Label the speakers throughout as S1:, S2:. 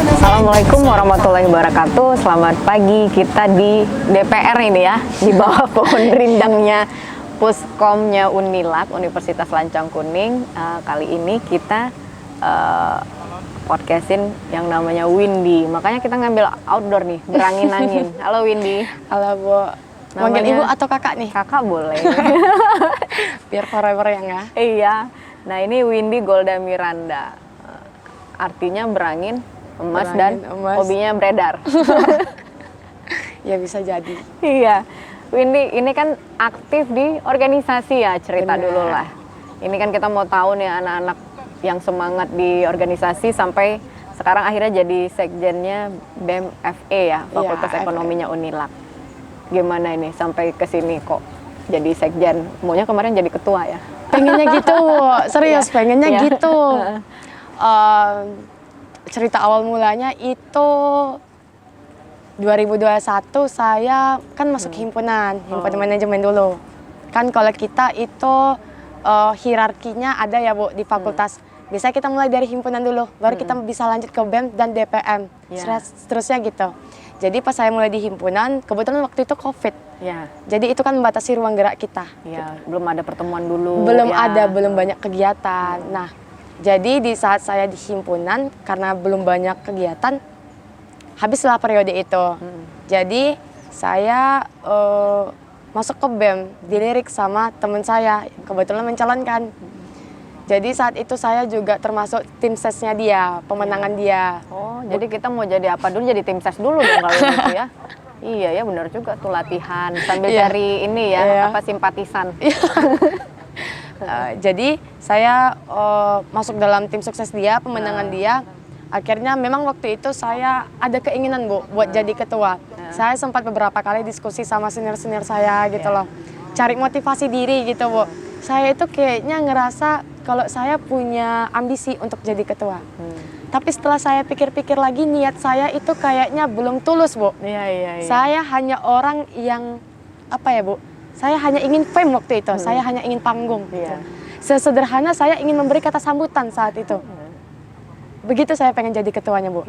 S1: Assalamualaikum warahmatullahi wabarakatuh. Selamat pagi, kita di DPR ini ya, di bawah pohon rindangnya Puskomnya Unilak, Universitas Lancang Kuning. Kali ini kita podcastin yang namanya Windy. Makanya kita ngambil outdoor nih, berangin-angin. Halo Windy.
S2: Halo Bu. Manggil ibu atau kakak nih?
S1: Kakak boleh.
S2: Biar forever ya.
S1: Iya. Nah ini Windy Golda Miranda. Artinya berangin, emas, dan
S2: emas.
S1: Hobinya beredar.
S2: Ya bisa jadi.
S1: Iya. Windy ini kan aktif di organisasi ya, cerita
S2: Bener.
S1: dulu lah. Ini kan kita mau tahu nih anak-anak yang semangat di organisasi sampai sekarang akhirnya jadi sekjennya BEM FE ya, Fakultas
S2: FE.
S1: Ekonominya Unilak. Gimana ini sampai ke sini kok jadi sekjen? Maunya kemarin jadi ketua ya?
S2: Pengennya gitu, serius pengennya
S1: Iya.
S2: gitu. Cerita awal mulanya itu 2021 saya kan masuk himpunan manajemen dulu. Kan kalau kita itu hierarkinya ada ya Bu di fakultas. Biasanya kita mulai dari himpunan dulu, baru kita bisa lanjut ke BEM dan DPM. Seterusnya gitu. Jadi pas saya mulai di himpunan, kebetulan waktu itu COVID.
S1: Ya.
S2: Jadi itu kan membatasi ruang gerak kita.
S1: Ya, belum ada pertemuan dulu.
S2: Belum
S1: ya.
S2: ada, belum banyak kegiatan. Nah, jadi di saat saya di himpunan, karena belum banyak kegiatan, habislah periode itu. Jadi saya masuk ke BEM, dilirik sama teman saya, kebetulan mencalonkan. Jadi saat itu saya juga termasuk tim sesnya dia, pemenangan dia.
S1: Oh, jadi kita mau jadi apa dulu? Jadi tim ses dulu dong kalau gitu ya. Iya ya, benar juga tuh latihan sambil cari ini ya, apa simpatisan.
S2: Jadi saya masuk dalam tim sukses dia, pemenangan dia. Akhirnya memang waktu itu saya ada keinginan Bu buat jadi ketua. Saya sempat beberapa kali diskusi sama senior-senior saya gitu loh. Cari motivasi diri gitu Bu. Saya itu kayaknya ngerasa kalau saya punya ambisi untuk jadi ketua. Tapi setelah saya pikir-pikir lagi, niat saya itu kayaknya belum tulus Bu.
S1: Iya.
S2: Saya hanya orang yang apa ya Bu? Saya hanya ingin fame waktu itu. Saya hanya ingin panggung.
S1: Iya.
S2: Sesederhana saya ingin memberi kata sambutan saat itu. Begitu saya pengen jadi ketuanya Bu.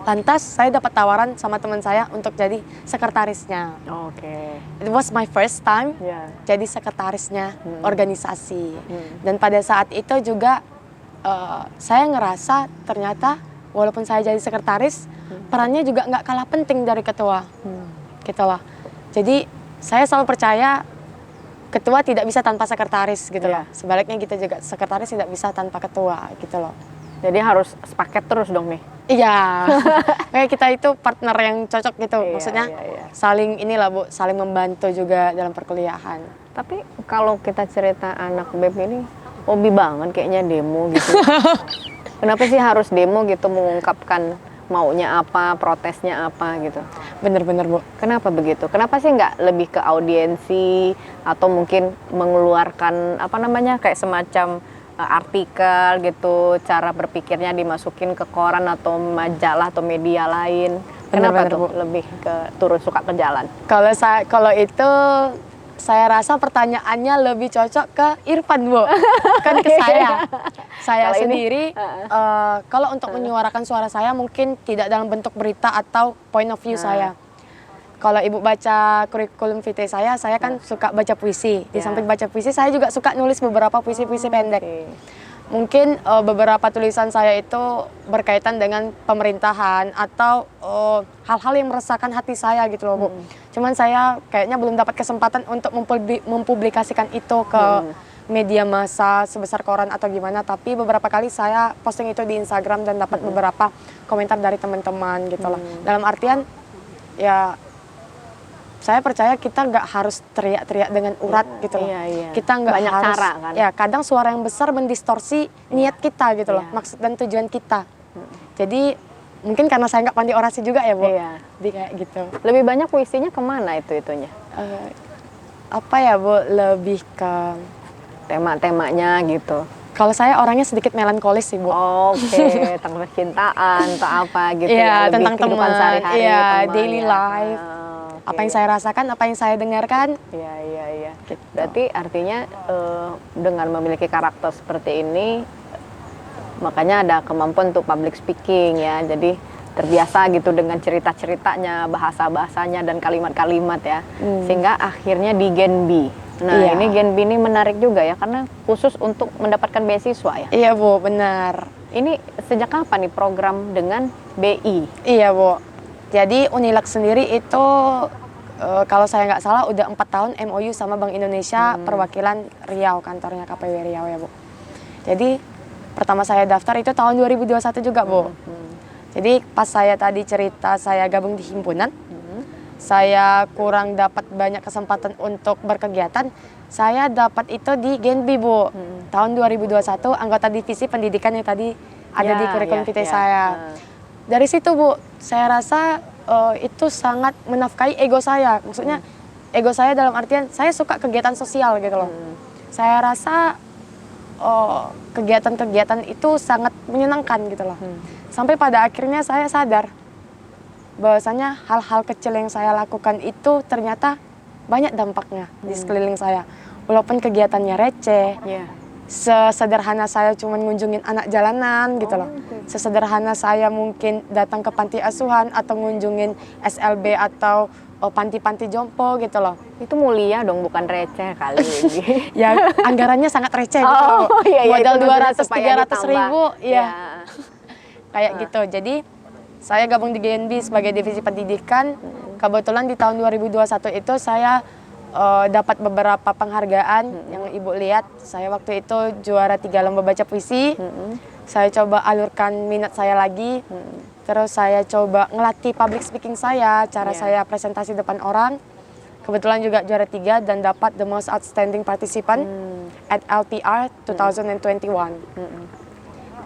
S2: Lantas saya dapat tawaran sama teman saya untuk jadi sekretarisnya.
S1: Oke.
S2: It was my first time jadi sekretarisnya organisasi. Dan pada saat itu juga saya ngerasa ternyata walaupun saya jadi sekretaris, perannya juga nggak kalah penting dari ketua. Gitu loh. Jadi saya selalu percaya ketua tidak bisa tanpa sekretaris gitu loh. Sebaliknya kita juga sekretaris tidak bisa tanpa ketua gitu loh.
S1: Jadi harus sepaket terus dong nih.
S2: Iya, kayak kita itu partner yang cocok gitu, maksudnya
S1: iya.
S2: saling inilah Bu, saling membantu juga dalam perkuliahan.
S1: Tapi kalau kita cerita anak BEM ini, hobi banget kayaknya demo gitu. Kenapa sih harus demo gitu, mengungkapkan maunya apa, protesnya apa gitu?
S2: Bener-bener Bu.
S1: Kenapa begitu? Kenapa sih nggak lebih ke audiensi atau mungkin mengeluarkan apa namanya kayak semacam artikel gitu, cara berpikirnya dimasukin ke koran atau majalah atau media lain. Kenapa tuh lebih ke turun suka ke jalan?
S2: Kalau itu saya rasa pertanyaannya lebih cocok ke Irfan Bu, bukan ke saya. Saya
S1: Kalau
S2: sendiri kalau untuk menyuarakan suara saya mungkin tidak dalam bentuk berita atau point of view saya. Kalau Ibu baca kurikulum vitae saya kan suka baca puisi. Di samping baca puisi, saya juga suka nulis beberapa puisi-puisi pendek. Mungkin beberapa tulisan saya itu berkaitan dengan pemerintahan atau hal-hal yang meresahkan hati saya gitu loh Bu. Cuman saya kayaknya belum dapat kesempatan untuk mempublikasikan itu ke media massa sebesar koran atau gimana. Tapi beberapa kali saya posting itu di Instagram dan dapat beberapa komentar dari teman-teman gitu loh. Dalam artian ya saya percaya kita nggak harus teriak-teriak dengan urat gitu loh. Kita nggak
S1: banyak
S2: harus,
S1: cara kan.
S2: Ya kadang suara yang besar mendistorsi niat kita gitu loh, maksud dan tujuan kita. Jadi mungkin karena saya nggak pandai orasi juga ya Bu. Jadi kayak gitu.
S1: Lebih banyak puisinya kemana itunya?
S2: Apa ya Bu, lebih ke
S1: Tema-temanya gitu.
S2: Kalau saya orangnya sedikit melankolis sih Bu.
S1: Oke, tentang percintaan atau apa gitu.
S2: Iya,
S1: Lebih
S2: tentang
S1: kehidupan
S2: teman,
S1: sehari-hari,
S2: iya,
S1: teman,
S2: daily life. Apa yang saya rasakan, apa yang saya dengarkan.
S1: Iya.
S2: Gitu.
S1: Berarti artinya dengan memiliki karakter seperti ini, Makanya ada kemampuan untuk public speaking ya. Jadi terbiasa gitu dengan cerita-ceritanya, bahasa-bahasanya dan kalimat-kalimat ya. Sehingga akhirnya di Gen B. Nah,
S2: Iya.
S1: ini Gen B ini menarik juga ya karena khusus untuk mendapatkan beasiswa ya.
S2: Iya Bu, benar.
S1: Ini sejak kapan nih program dengan BI?
S2: Iya Bu. Jadi Unilag sendiri itu kalau saya nggak salah udah 4 tahun MOU sama Bank Indonesia perwakilan Riau, kantornya KPW Riau ya Bu. Jadi pertama saya daftar itu tahun 2021 juga Bu. Jadi pas saya tadi cerita saya gabung di himpunan, saya kurang dapat banyak kesempatan untuk berkegiatan, saya dapat itu di Gen B Bu. Tahun 2021 anggota divisi pendidikan yang tadi ada di kurikulum vitae saya. Dari situ Bu, saya rasa itu sangat menafkahi ego saya. Maksudnya ego saya dalam artian saya suka kegiatan sosial gitu loh. Saya rasa kegiatan-kegiatan itu sangat menyenangkan gitu loh. Sampai pada akhirnya saya sadar bahwasanya hal-hal kecil yang saya lakukan itu ternyata banyak dampaknya di sekeliling saya. Walaupun kegiatannya receh, sesederhana saya cuma ngunjungin anak jalanan gitu loh. Sesederhana saya mungkin datang ke panti asuhan atau ngunjungin SLB atau panti-panti jompo gitu loh.
S1: Itu mulia dong, bukan receh kali ini.
S2: Ya anggarannya sangat receh gitu loh. Modal 200-300 ribu, ya. Kayak gitu. Jadi saya gabung di GNB sebagai divisi pendidikan. Kebetulan di tahun 2021 itu saya dapat beberapa penghargaan yang Ibu lihat. Saya waktu itu juara 3 lomba baca puisi. Saya coba alurkan minat saya lagi. Terus saya coba ngelatih public speaking saya, cara saya presentasi depan orang. Kebetulan juga juara 3 dan dapat the most outstanding participant at LPR 2021.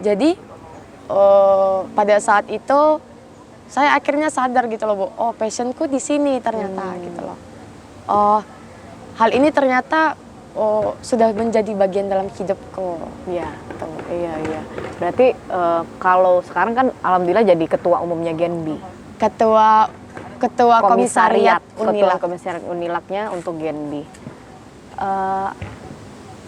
S2: Jadi pada saat itu saya akhirnya sadar gitu loh Bu, oh passionku di sini ternyata gitu loh. Hal ini ternyata sudah menjadi bagian dalam hidupku.
S1: Iya, iya. Berarti kalau sekarang kan alhamdulillah jadi ketua umumnya Gen B.
S2: Ketua komisariat Unilag.
S1: Ketua komisariat Unilagnya untuk Gen B.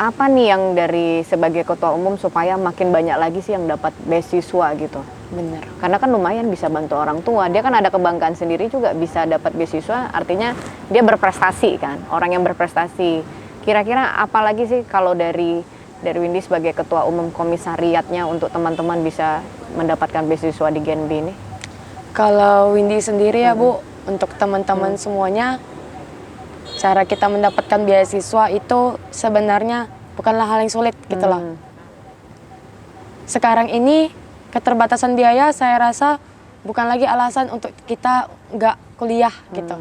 S1: Apa nih yang dari sebagai ketua umum supaya makin banyak lagi sih yang dapat beasiswa gitu?
S2: Bener.
S1: Karena kan lumayan bisa bantu orang tua. Dia kan ada kebanggaan sendiri juga bisa dapat beasiswa. Artinya dia berprestasi kan, orang yang berprestasi. Kira-kira apa lagi sih kalau dari Windy sebagai ketua umum komisariatnya untuk teman-teman bisa mendapatkan beasiswa di Gen B ini?
S2: Kalau Windy sendiri ya Bu, untuk teman-teman semuanya, cara kita mendapatkan beasiswa itu sebenarnya bukanlah hal yang sulit gitu loh. Sekarang ini keterbatasan biaya saya rasa bukan lagi alasan untuk kita nggak kuliah gitu.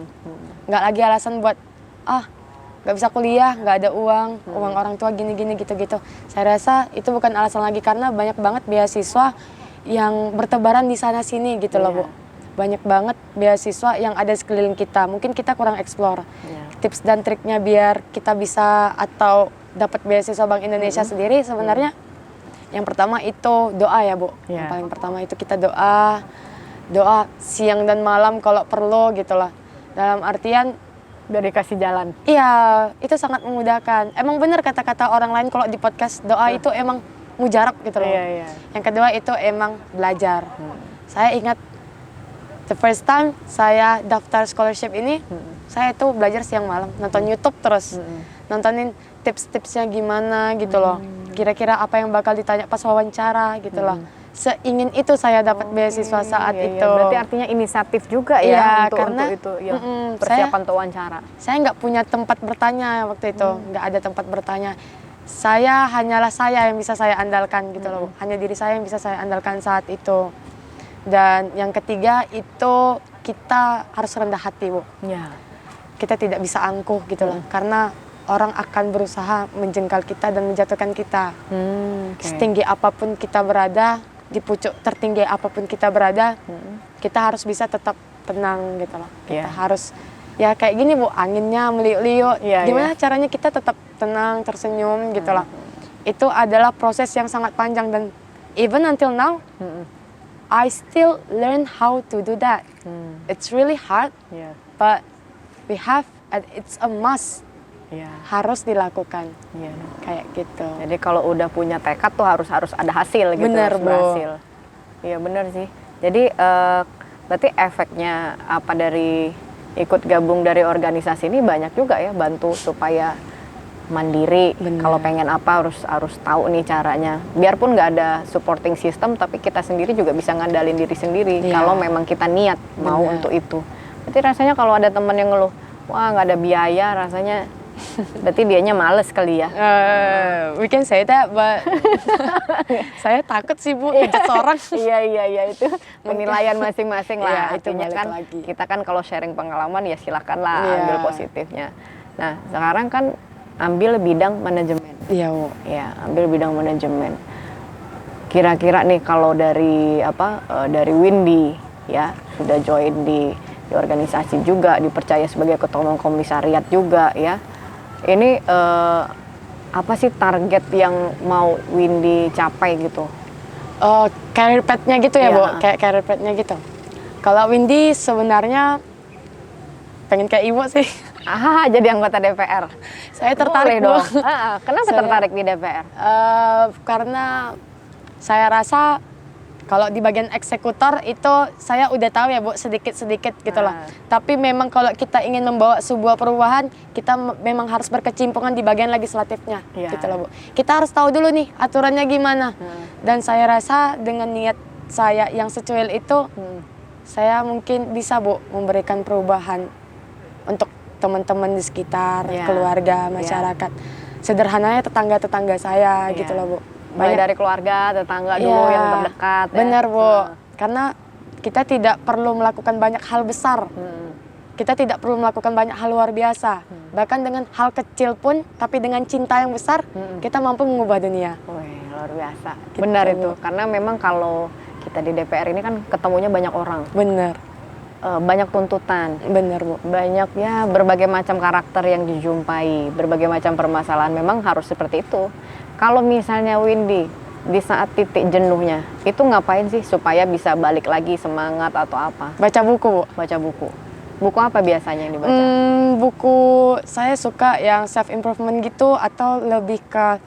S2: Nggak lagi alasan buat nggak bisa kuliah, nggak ada uang orang tua gini-gini gitu-gitu. Saya rasa itu bukan alasan lagi karena banyak banget beasiswa yang bertebaran di sana-sini gitu loh Bu. Banyak banget beasiswa yang ada sekeliling kita. Mungkin kita kurang explore. Tips dan triknya biar kita bisa atau dapat beasiswa Bank Indonesia sendiri sebenarnya yang pertama itu doa ya Bu. Yang paling pertama itu kita doa siang dan malam kalau perlu gitu lah. Dalam artian
S1: Udah dikasih jalan.
S2: Iya, itu sangat memudahkan. Emang benar kata-kata orang lain kalau di podcast doa itu emang mujarab gitu loh. Yang kedua itu emang belajar. Saya ingat the first time saya daftar scholarship ini, saya itu belajar siang malam, nonton YouTube terus. Nontonin tips-tipsnya gimana gitu loh. Kira-kira apa yang bakal ditanya pas wawancara gitu loh. Seingin itu saya dapat beasiswa saat itu.
S1: Berarti artinya inisiatif juga ya untuk itu ya, persiapan untuk wawancara.
S2: Saya nggak punya tempat bertanya waktu itu, nggak ada tempat bertanya. Saya hanyalah saya yang bisa saya andalkan gitu loh. Hanya diri saya yang bisa saya andalkan saat itu. Dan yang ketiga itu kita harus rendah hati Bu. Kita tidak bisa angkuh gitu loh, karena orang akan berusaha menjengkal kita dan menjatuhkan kita. Setinggi apapun kita berada, di pucuk tertinggi apapun kita berada, kita harus bisa tetap tenang gitu loh. Kita harus ya kayak gini Bu, anginnya meliuk-liuk. Gimana caranya kita tetap tenang, tersenyum gitu loh. Itu adalah proses yang sangat panjang dan even until now, I still learn how to do that. It's really hard, but we have and it's a must
S1: Iya.
S2: harus dilakukan
S1: Iya.
S2: kayak gitu.
S1: Jadi kalau udah punya tekad tuh harus ada hasil gitu,
S2: Bener,
S1: harus
S2: Bu.
S1: berhasil. Iya bener sih. Jadi berarti efeknya apa dari ikut gabung dari organisasi ini banyak juga ya, bantu supaya mandiri.
S2: Bener.
S1: Kalau pengen apa harus tahu nih caranya. Biarpun nggak ada supporting system, tapi kita sendiri juga bisa ngandalin diri sendiri.
S2: Iya.
S1: Kalau memang kita niat mau
S2: Bener.
S1: untuk itu. Berarti rasanya kalau ada teman yang ngeluh, wah nggak ada biaya, rasanya berarti dianya males kali ya.
S2: We can say that, but saya takut sih Bu ngejat seorang.
S1: Iya itu penilaian masing-masing lah.
S2: Iya, itu
S1: Artinya
S2: balik
S1: kan
S2: lagi.
S1: kita kan kalau sharing pengalaman ya silakan lah
S2: Iya.
S1: ambil positifnya. Nah sekarang kan ambil bidang manajemen.
S2: Iya Bu.
S1: Ya ambil bidang manajemen. Kira-kira nih kalau dari dari Windy ya sudah join di organisasi juga, dipercaya sebagai ketua umum komisariat juga ya. Ini apa sih target yang mau Windy capai gitu?
S2: Career path-nya gitu ya
S1: Iya.
S2: Bu, kayak career path-nya gitu. Kalau Windy sebenarnya pengen kayak Ibu sih.
S1: Jadi anggota DPR.
S2: Saya tertarik
S1: Boleh dong.
S2: Bu.
S1: Kenapa
S2: Saya-
S1: tertarik di DPR?
S2: Karena saya rasa kalau di bagian eksekutor itu saya udah tahu ya Bu, sedikit-sedikit gitu loh. Tapi memang kalau kita ingin membawa sebuah perubahan, kita memang harus berkecimpungan di bagian legislatifnya
S1: Iya.
S2: gitu loh Bu. Kita harus tahu dulu nih aturannya gimana. Dan saya rasa dengan niat saya yang secuil itu, saya mungkin bisa Bu memberikan perubahan untuk teman-teman di sekitar,
S1: Iya.
S2: keluarga,
S1: Iya.
S2: masyarakat. Sederhananya tetangga-tetangga saya gitu
S1: Iya.
S2: loh Bu.
S1: Mulai dari keluarga, tetangga dulu
S2: Iya,
S1: yang terdekat. Ya.
S2: benar Bu. Karena kita tidak perlu melakukan banyak hal besar. Kita tidak perlu melakukan banyak hal luar biasa. Bahkan dengan hal kecil pun, tapi dengan cinta yang besar, kita mampu mengubah dunia.
S1: Wih, luar biasa.
S2: Gitu,
S1: Benar
S2: Bu.
S1: itu. Karena memang kalau kita di DPR ini kan ketemunya banyak orang,
S2: Benar,
S1: banyak tuntutan.
S2: benar Bu.
S1: Banyak ya berbagai macam karakter yang dijumpai, berbagai macam permasalahan, memang harus seperti itu. Kalau misalnya Windy di saat titik jenuhnya, itu ngapain sih supaya bisa balik lagi semangat atau apa?
S2: Baca buku Bu.
S1: Baca buku. Buku apa biasanya yang dibaca?
S2: Buku saya suka yang self improvement gitu atau lebih ke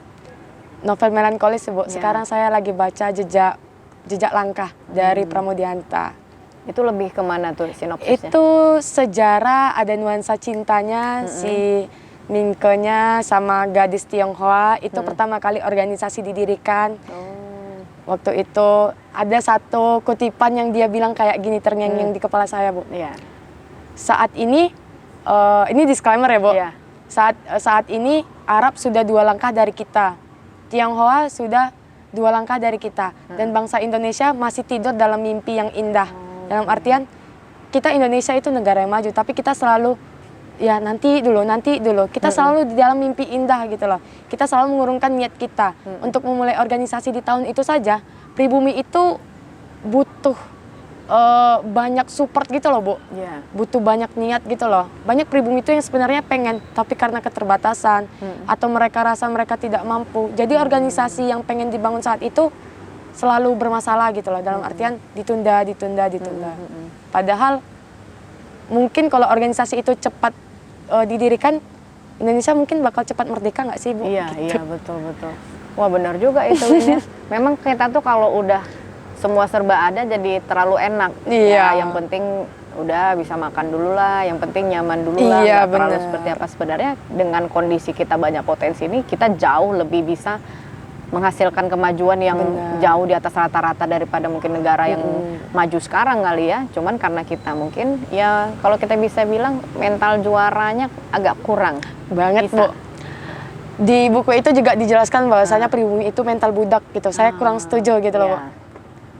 S2: novel melankolis Bu.
S1: Ya.
S2: Sekarang saya lagi baca Jejak Langkah dari Pramudianta.
S1: Itu lebih kemana tuh sinopsisnya?
S2: Itu sejarah, ada nuansa cintanya si Mingkenya sama gadis Tionghoa. Itu pertama kali organisasi didirikan. Waktu itu ada satu kutipan yang dia bilang kayak gini terngiang-ngiang di kepala saya Bu.
S1: Iya.
S2: Saat ini disclaimer ya Bu.
S1: Iya.
S2: Saat ini Arab sudah 2 langkah dari kita, Tionghoa sudah 2 langkah dari kita, dan bangsa Indonesia masih tidur dalam mimpi yang indah. Dalam artian kita Indonesia itu negara yang maju, tapi kita selalu ya nanti dulu. Kita selalu di dalam mimpi indah gitu loh. Kita selalu mengurungkan niat kita untuk memulai organisasi di tahun itu saja. Pribumi itu butuh banyak support gitu loh Bu.
S1: Iya.
S2: Butuh banyak niat gitu loh. Banyak pribumi itu yang sebenarnya pengen, tapi karena keterbatasan atau mereka rasa mereka tidak mampu. Jadi organisasi yang pengen dibangun saat itu selalu bermasalah gitu loh. Dalam artian ditunda. Padahal mungkin kalau organisasi itu cepat didirikan, Indonesia mungkin bakal cepat merdeka nggak sih Bu?
S1: Iya,
S2: Gitu.
S1: iya betul. Wah benar juga itu Win, ya. Memang kita tuh kalau udah semua serba ada jadi terlalu enak.
S2: Iya.
S1: Ya, yang penting udah bisa makan dulu lah, yang penting nyaman dulu lah,
S2: Iya,
S1: nggak terlalu
S2: benar.
S1: seperti apa. Sebenarnya dengan kondisi kita banyak potensi ini, kita jauh lebih bisa menghasilkan kemajuan yang
S2: Benar.
S1: jauh di atas rata-rata daripada mungkin negara yang maju sekarang kali ya. Cuman karena kita mungkin ya kalau kita bisa bilang mental juaranya agak kurang.
S2: Banget
S1: Bisa.
S2: Bu. Di buku itu juga dijelaskan bahwasanya pribumi itu mental budak gitu. Saya kurang setuju gitu loh Bu.
S1: Iya.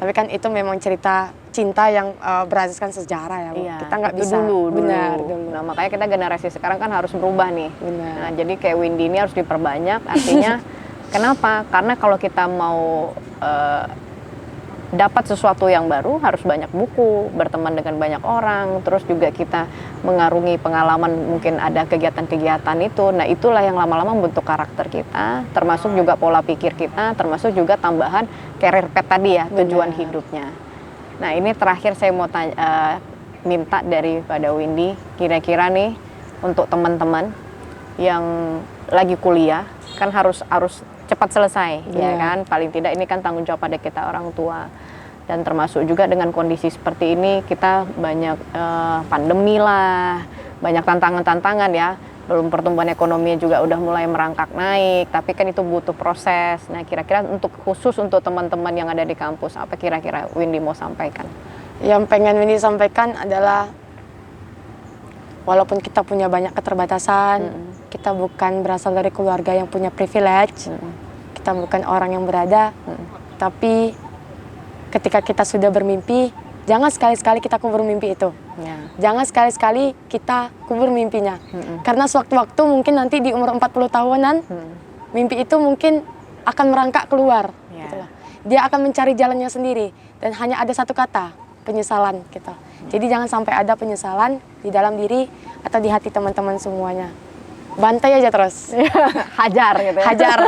S2: Tapi kan itu memang cerita cinta yang berasaskan sejarah ya Bu.
S1: Iya,
S2: Kita nggak
S1: itu
S2: bisa.
S1: dulu.
S2: Benar, dulu.
S1: Nah, makanya kita generasi sekarang kan harus berubah nih.
S2: Benar.
S1: Nah, jadi kayak Windy ini harus diperbanyak. Artinya, kenapa? Karena kalau kita mau dapat sesuatu yang baru, harus banyak buku, berteman dengan banyak orang, terus juga kita mengarungi pengalaman, mungkin ada kegiatan-kegiatan itu. Nah, itulah yang lama-lama membentuk karakter kita, termasuk juga pola pikir kita, termasuk juga tambahan career path tadi ya, tujuan
S2: Benar.
S1: hidupnya. Nah, ini terakhir saya mau minta daripada Windy, kira-kira nih untuk teman-teman yang lagi kuliah kan harus cepat selesai, ya
S2: Iya.
S1: kan? Paling tidak ini kan tanggung jawab pada kita orang tua. Dan termasuk juga dengan kondisi seperti ini kita banyak pandemi lah, banyak tantangan-tantangan ya. Belum pertumbuhan ekonomi juga udah mulai merangkak naik, tapi kan itu butuh proses. Nah, kira-kira khusus untuk teman-teman yang ada di kampus, apa kira-kira Windy mau sampaikan?
S2: Yang pengen Windy sampaikan adalah walaupun kita punya banyak keterbatasan, kita bukan berasal dari keluarga yang punya privilege, kita bukan orang yang berada, tapi ketika kita sudah bermimpi, jangan sekali-sekali kita kubur mimpi itu.
S1: Ya.
S2: Jangan sekali-sekali kita kubur mimpinya. Karena sewaktu-waktu mungkin nanti di umur 40 tahunan, mimpi itu mungkin akan merangkak keluar.
S1: Ya.
S2: Gitu loh. Dia akan mencari jalannya sendiri. Dan hanya ada satu kata, penyesalan. Gitu. Jadi jangan sampai ada penyesalan di dalam diri atau di hati teman-teman semuanya. Bantai aja terus.
S1: Hajar gitu ya.
S2: Hajar.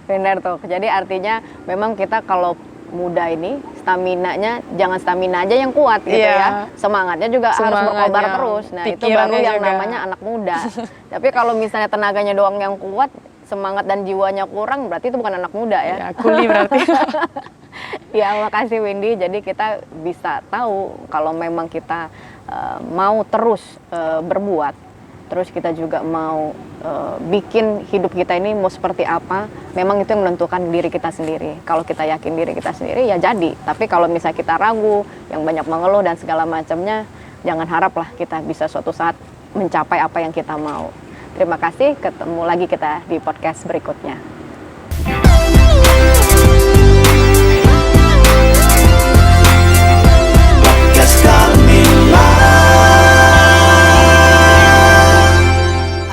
S1: Benar tuh. Jadi artinya memang kita kalau muda ini staminanya jangan stamina aja yang kuat gitu
S2: Iya.
S1: ya. Semangatnya juga harus
S2: Semangatnya,
S1: berkobar terus. Nah, itu baru
S2: pikirannya
S1: yang
S2: juga.
S1: namanya anak muda. Tapi kalau misalnya tenaganya doang yang kuat, semangat dan jiwanya kurang, berarti itu bukan anak muda ya.
S2: Ya, kuli berarti.
S1: Ya, makasih Windy. Jadi kita bisa tahu kalau memang kita mau terus berbuat, terus kita juga mau bikin hidup kita ini mau seperti apa, memang itu yang menentukan diri kita sendiri. Kalau kita yakin diri kita sendiri, ya jadi. Tapi kalau misalnya kita ragu, yang banyak mengeluh dan segala macamnya, jangan haraplah kita bisa suatu saat mencapai apa yang kita mau. Terima kasih, ketemu lagi kita di podcast berikutnya.